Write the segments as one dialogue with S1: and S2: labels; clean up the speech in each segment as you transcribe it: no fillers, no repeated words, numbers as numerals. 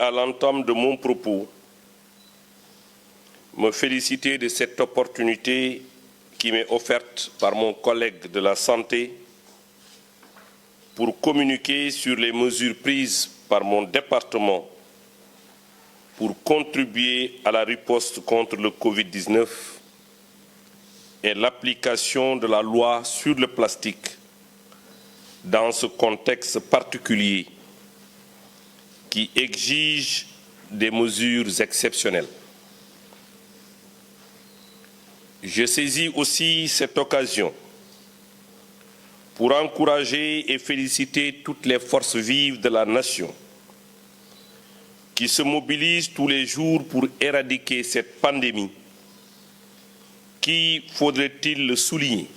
S1: à l'entame de mon propos, me féliciter de cette opportunité qui m'est offerte par mon collègue de la Santé pour communiquer sur les mesures prises par mon département pour contribuer à la riposte contre le Covid-19 et l'application de la loi sur le plastique dans ce contexte particulier qui exige des mesures exceptionnelles. Je saisis aussi cette occasion pour encourager et féliciter toutes les forces vives de la nation qui se mobilisent tous les jours pour éradiquer cette pandémie qui, faudrait-il le souligner,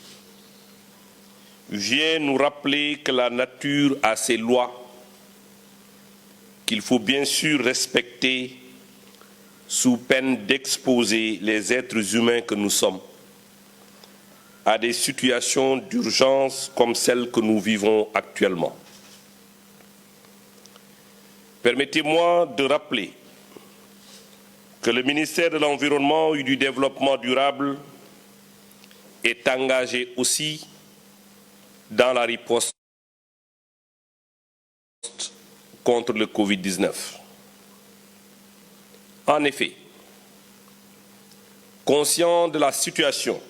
S1: vient nous rappeler que la nature a ses lois qu'il faut bien sûr respecter sous peine d'exposer les êtres humains que nous sommes à des situations d'urgence comme celles que nous vivons actuellement. Permettez-moi de rappeler que le ministère de l'Environnement et du Développement durable est engagé aussi dans la riposte contre le Covid-19. En effet, conscient de la situation,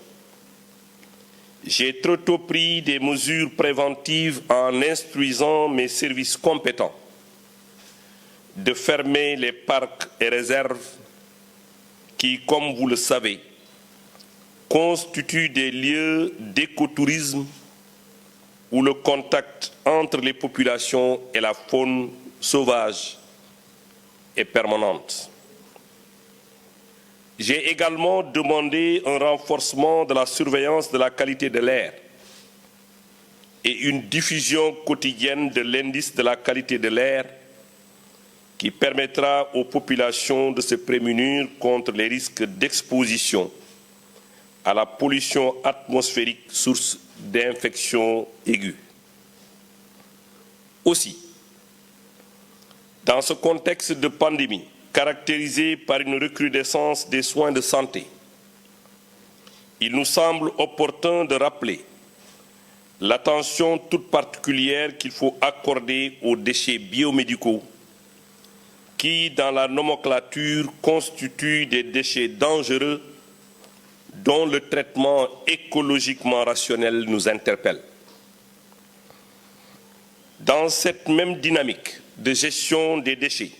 S1: j'ai trop tôt pris des mesures préventives en instruisant mes services compétents de fermer les parcs et réserves qui, comme vous le savez, constituent des lieux d'écotourisme où le contact entre les populations et la faune sauvage est permanente. J'ai également demandé un renforcement de la surveillance de la qualité de l'air et une diffusion quotidienne de l'indice de la qualité de l'air qui permettra aux populations de se prémunir contre les risques d'exposition à la pollution atmosphérique, source d'infections aiguës. Aussi, dans ce contexte de pandémie, caractérisé par une recrudescence des soins de santé, il nous semble opportun de rappeler l'attention toute particulière qu'il faut accorder aux déchets biomédicaux qui, dans la nomenclature, constituent des déchets dangereux dont le traitement écologiquement rationnel nous interpelle. Dans cette même dynamique de gestion des déchets,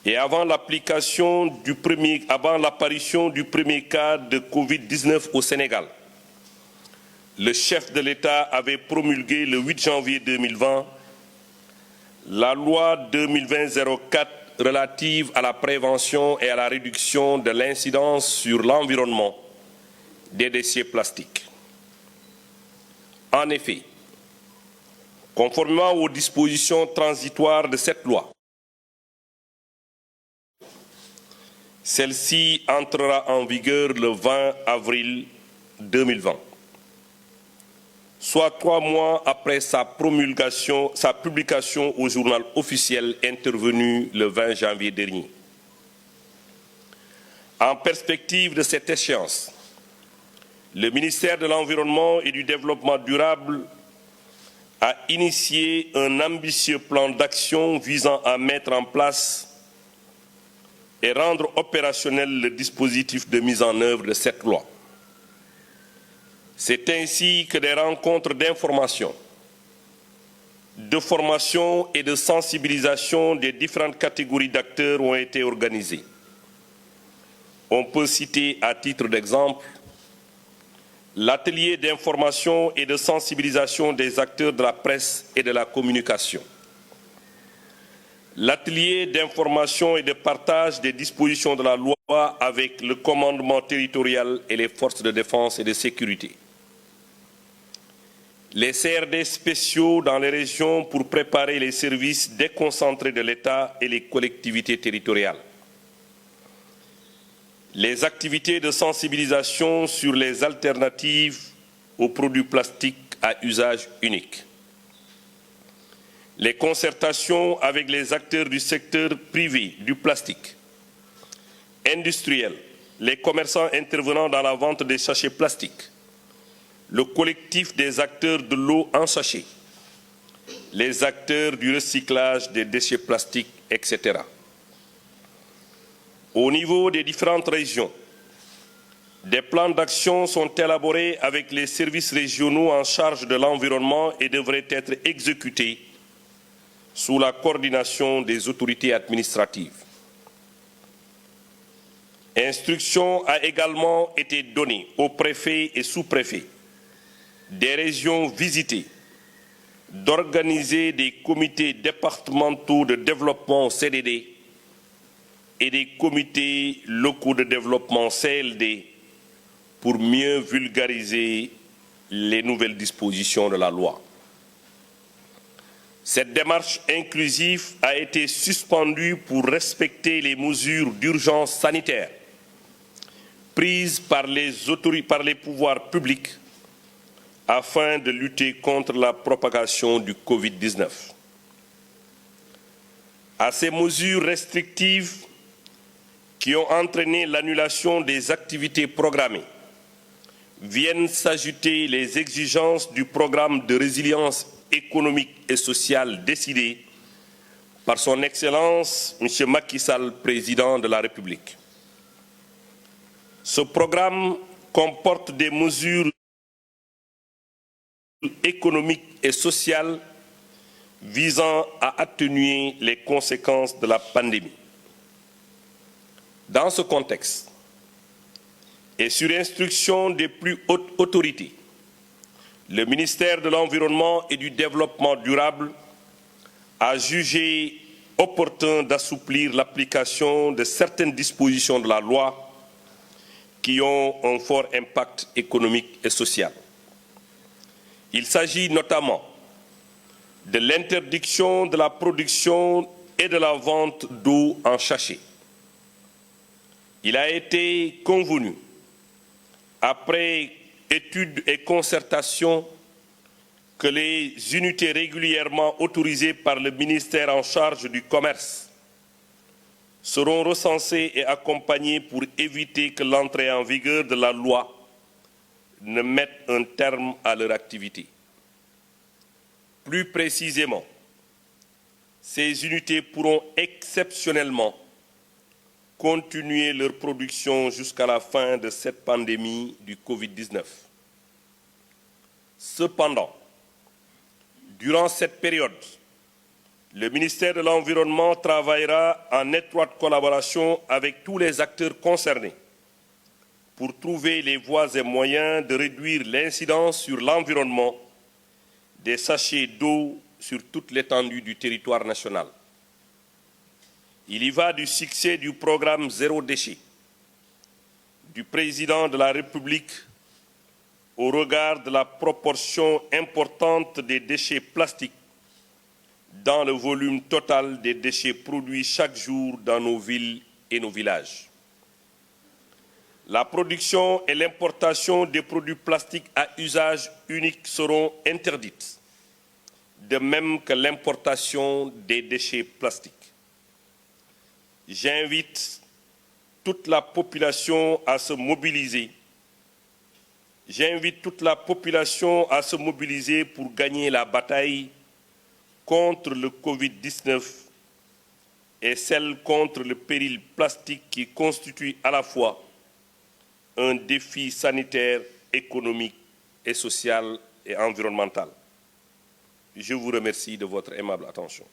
S1: et avant l'apparition du premier cas de Covid-19 au Sénégal, le chef de l'État avait promulgué le 8 janvier 2020 la loi 2020-04 relative à la prévention et à la réduction de l'incidence sur l'environnement des déchets plastiques. En effet, conformément aux dispositions transitoires de cette loi, celle-ci entrera en vigueur le 20 avril 2020, soit 3 mois après sa publication au journal officiel intervenu le 20 janvier dernier. En perspective de cette échéance, le ministère de l'Environnement et du Développement durable a initié un ambitieux plan d'action visant à mettre en place et rendre opérationnel le dispositif de mise en œuvre de cette loi. C'est ainsi que des rencontres d'information, de formation et de sensibilisation des différentes catégories d'acteurs ont été organisées. On peut citer à titre d'exemple l'atelier d'information et de sensibilisation des acteurs de la presse et de la communication, l'atelier d'information et de partage des dispositions de la loi avec le commandement territorial et les forces de défense et de sécurité, les CRD spéciaux dans les régions pour préparer les services déconcentrés de l'État et les collectivités territoriales, les activités de sensibilisation sur les alternatives aux produits plastiques à usage unique, les concertations avec les acteurs du secteur privé du plastique, industriels, les commerçants intervenant dans la vente des sachets plastiques, le collectif des acteurs de l'eau en sachet, les acteurs du recyclage des déchets plastiques, etc. Au niveau des différentes régions, des plans d'action sont élaborés avec les services régionaux en charge de l'environnement et devraient être exécutés sous la coordination des autorités administratives. Instruction a également été donnée aux préfets et sous-préfets des régions visitées d'organiser des comités départementaux de développement CDD et des comités locaux de développement CLD pour mieux vulgariser les nouvelles dispositions de la loi. Cette démarche inclusive a été suspendue pour respecter les mesures d'urgence sanitaire prises par les pouvoirs publics afin de lutter contre la propagation du Covid-19. À ces mesures restrictives qui ont entraîné l'annulation des activités programmées, viennent s'ajouter les exigences du programme de résilience économique et sociale décidé par son Excellence M. Macky Sall, Président de la République. Ce programme comporte des mesures économiques et sociales visant à atténuer les conséquences de la pandémie. Dans ce contexte, et sur instruction des plus hautes autorités, le ministère de l'Environnement et du Développement durable a jugé opportun d'assouplir l'application de certaines dispositions de la loi qui ont un fort impact économique et social. Il s'agit notamment de l'interdiction de la production et de la vente d'eau en sachet. Il a été convenu, après études et concertations, que les unités régulièrement autorisées par le ministère en charge du commerce seront recensées et accompagnées pour éviter que l'entrée en vigueur de la loi ne mette un terme à leur activité. Plus précisément, ces unités pourront exceptionnellement continuer leur production jusqu'à la fin de cette pandémie du Covid-19. Cependant, durant cette période, le ministère de l'Environnement travaillera en étroite collaboration avec tous les acteurs concernés pour trouver les voies et moyens de réduire l'incidence sur l'environnement des sachets d'eau sur toute l'étendue du territoire national. Il y va du succès du programme Zéro déchet du Président de la République au regard de la proportion importante des déchets plastiques dans le volume total des déchets produits chaque jour dans nos villes et nos villages. La production et l'importation des produits plastiques à usage unique seront interdites, de même que l'importation des déchets plastiques. J'invite toute la population à se mobiliser. J'invite toute la population à se mobiliser pour gagner la bataille contre le Covid-19 et celle contre le péril plastique qui constitue à la fois un défi sanitaire, économique et social et environnemental. Je vous remercie de votre aimable attention.